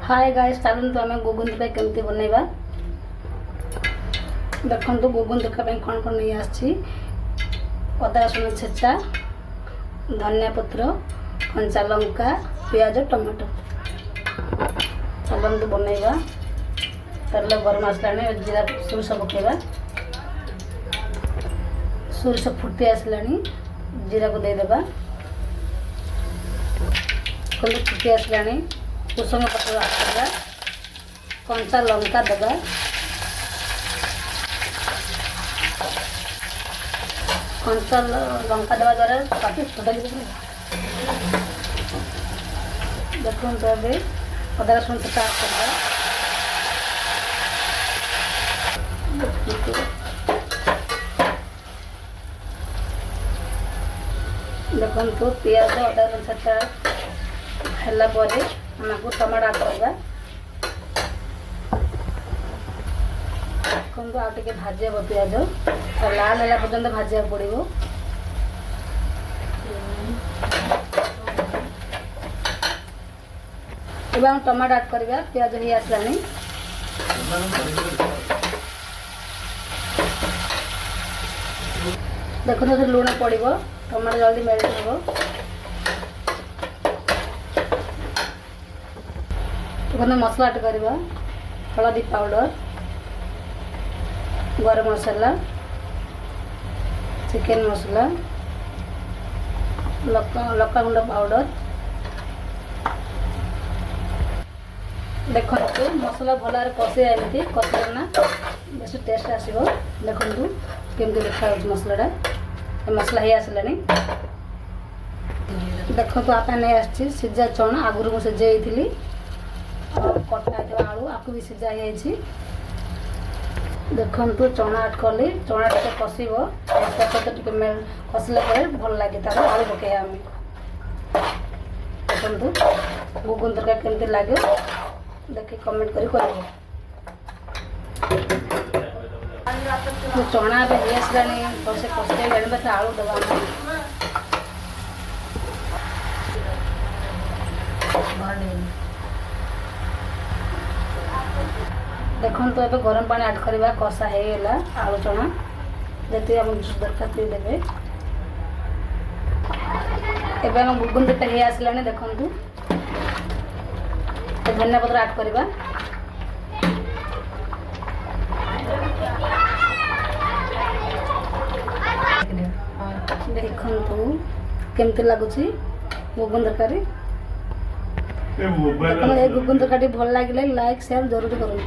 Hi guys, चलते आम गुगुन तरकारी केमती बनइबा। देखो गुगुन तरकारी कौन कौन नहीं आसी अदा रसुण छेचा, धनिया पत्र, कंचा लंका, पियाज, टमाटो। चलते बनइबा। तेल गरम आसला जीरा सोरिष पकेबा। सोरिष फुटी आसला जीरा को देदेबा। फुटी आसला कुसुम पत्र आसला, कंचा लंका देबा। कंचा लंका देवा द्वारा पाटी फुटाई देखो तो अभी अदा रसुण पेस्ट करवा। देखो पियाज अदा रसुण है आमको टमाटो ऐड करवा। देखो आगे भाजा पियाज लाल है पर्यंत भाजा पड़ो। एवं टमाटो ऐड करवा। पियाज ही आसला देखो तो लुण पड़ो। टमाटो जल्दी मेल्ट हो। मसला ऐड करवा। हल्दी पाउडर, गरम मसाला, चिकेन मसला, लका गुंड पाउडर। देखो मसला भल कषि एमती कषिना बेस टेस्ट आसो। देखु केमती देखा मसलाटा मसला ही आसला। देखो तो आप नहीं आसी सीझा चना आगुरी मुझे सिझे कटा आलू आपको भी सीझा ही। देखु चना ऐड कली। चना टे कषब सहित टे कषिला भल लगे आलू पके। देखु गुगुन तरकारी केमती लगे देखिए कमेंट करी कर। चना भी आसला भलसे कषि बस आलू दबा। देखो तो ये गरम पानी ऐड करवा। कषा होगा आलू चना जी आम दरकार देवे। एवं आम गुगुन तरकारी आसला। देखु धनिया पत्र ऐड करवा। देखु केमती लगुच गुगुन तरकारी। गुगुन तरकारी भल लगे लाइक शेयर जरूर करूँ।